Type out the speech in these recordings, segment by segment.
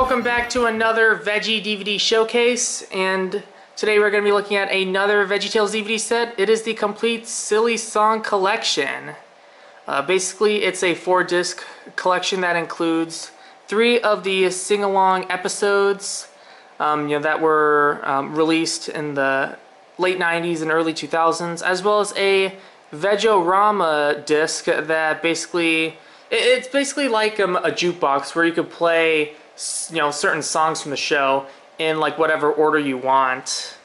welcome back to another Veggie DVD showcase, and today we're going to be looking at another VeggieTales DVD set. It is the complete Silly Song Collection. Basically, it's a 4-disc collection that includes 3 of the sing-along episodes that were released in the late 90s and early 2000s, as well as a Veggorama disc that basically... It's basically like a jukebox where you could play, certain songs from the show in like whatever order you want,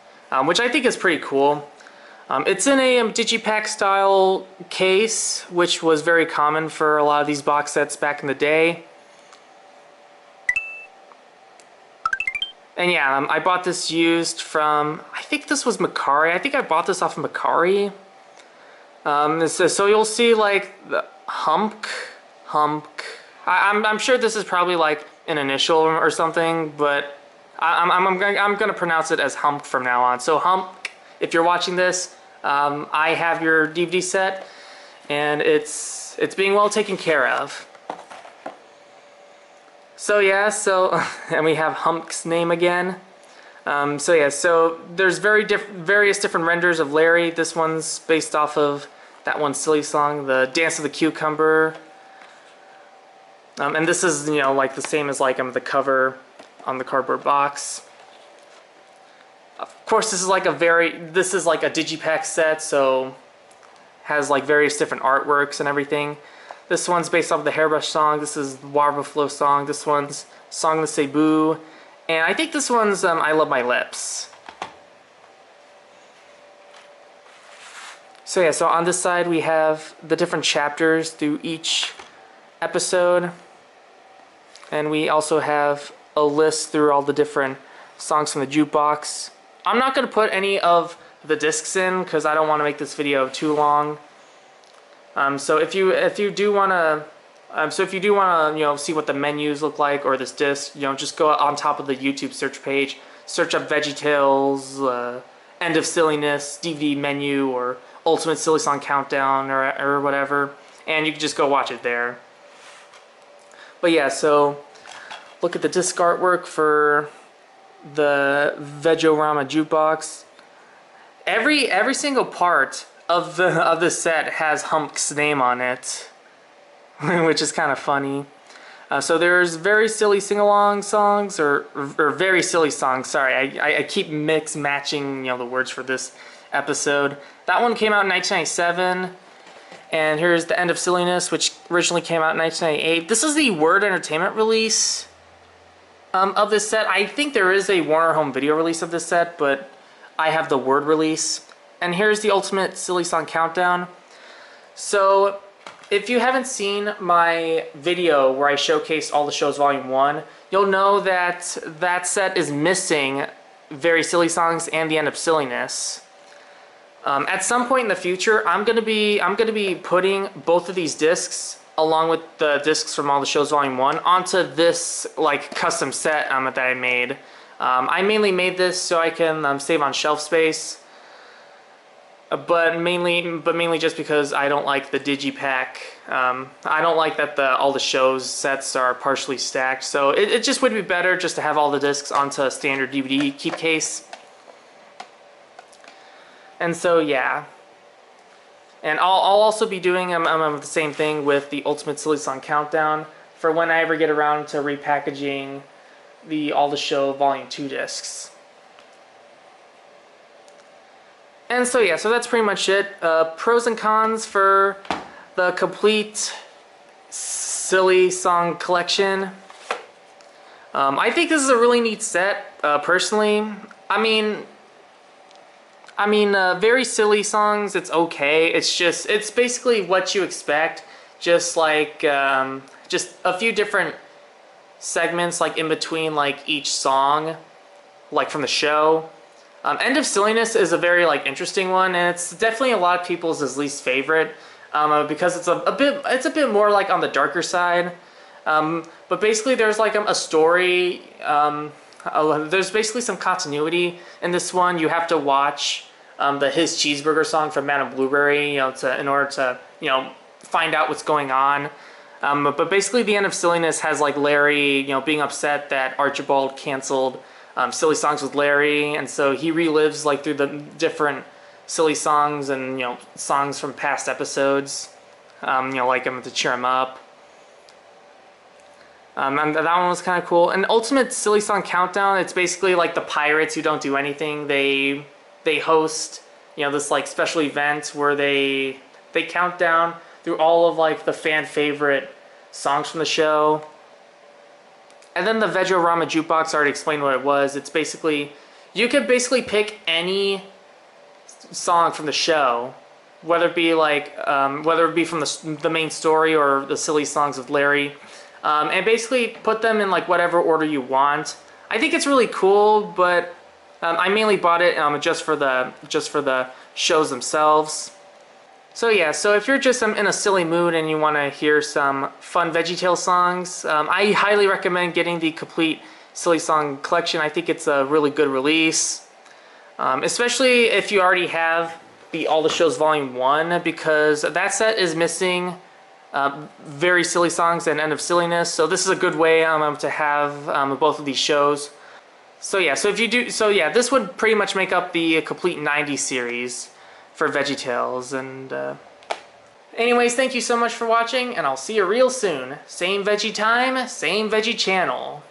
which I think is pretty cool. It's in a digipack style case, which was very common for a lot of these box sets back in the day. And yeah, I bought this used from, I think this was Macari. I think I bought this off of Macari. So you'll see like the Hump. I'm sure this is probably like an initial or something, but I'm gonna pronounce it as Hump from now on. So Hump, if you're watching this, I have your DVD set, and it's being well taken care of. So yeah, and we have Hump's name again. So there's various different renders of Larry. This one's based off of that one silly song, the Dance of the Cucumber. And this is, like the same as like the cover on the cardboard box. Of course, this is like a digipack set, so has like various different artworks and everything. This one's based off of the Hairbrush song. This is the Water Buffalo song. This one's Song the Cebu, and I think this one's I Love My Lips. So yeah, so on this side we have the different chapters through each episode, and we also have a list through all the different songs from the jukebox. I'm not going to put any of the discs in because I don't want to make this video too long. So if you do want to see what the menus look like or this disc, just go on top of the YouTube search page, search up VeggieTales, End of Silliness DVD menu, or Ultimate Silly Song Countdown, or whatever, and you can just go watch it there. But yeah, so look at the disc artwork for the Veggorama jukebox. Every single part of the set has Hump's name on it, which is kind of funny. So there's very silly sing-along songs, or very silly songs. Sorry, I keep matching the words for this episode. That one came out in 1997. And here's the End of Silliness, which originally came out in 1998. This is the Word Entertainment release of this set. I think there is a Warner Home Video release of this set, but I have the Word release. And here's the Ultimate Silly Song Countdown. So if you haven't seen my video where I showcased all the shows Volume 1, you'll know that that set is missing Very Silly Songs and the End of Silliness. At some point in the future, I'm gonna be putting both of these discs along with the discs from all the shows Volume 1 onto this like custom set that I made. I mainly made this so I can save on shelf space, but mainly just because I don't like the digipack. I don't like that all the shows sets are partially stacked. So it just would be better just to have all the discs onto a standard DVD keep case. And so yeah, and I'll also be doing the same thing with the Ultimate Silly Song Countdown for when I ever get around to repackaging the All the Show Volume 2 discs. And so yeah, so that's pretty much it. Pros and cons for the complete Silly Song collection. I think this is a really neat set, personally. I mean, Very Silly Songs, it's okay. It's basically what you expect. Just like, just a few different segments, like in between, like each song, like from the show. End of Silliness is a very interesting one, and it's definitely a lot of people's least favorite, because it's a bit more like on the darker side. But basically, there's like a story. There's basically some continuity in this one. You have to watch the His Cheeseburger song from Madame Blueberry, in order to find out what's going on. But basically, the end of Silliness has like Larry, being upset that Archibald canceled Silly Songs with Larry, and so he relives like through the different silly songs and songs from past episodes, like him to cheer him up. And that one was kind of cool. And Ultimate Silly Song Countdown, it's basically like the pirates who don't do anything. They host this like special event where they count down through all of like the fan favorite songs from the show. And then the Veggie-Rama Jukebox, I already explained what it was. It's basically, you could basically pick any song from the show, whether it be from the main story or the silly songs with Larry, and basically put them in like whatever order you want. I think it's really cool, but I mainly bought it just for the shows themselves. So yeah, so if you're just in a silly mood and you want to hear some fun VeggieTales songs, I highly recommend getting the complete Silly Song collection. I think it's a really good release, especially if you already have the All the Shows Volume 1, because that set is missing very silly songs and End of Silliness. So this is a good way to have both of these shows. So yeah, this would pretty much make up the complete 90s series for VeggieTales. And anyways, thank you so much for watching, and I'll see you real soon. Same veggie time, same veggie channel.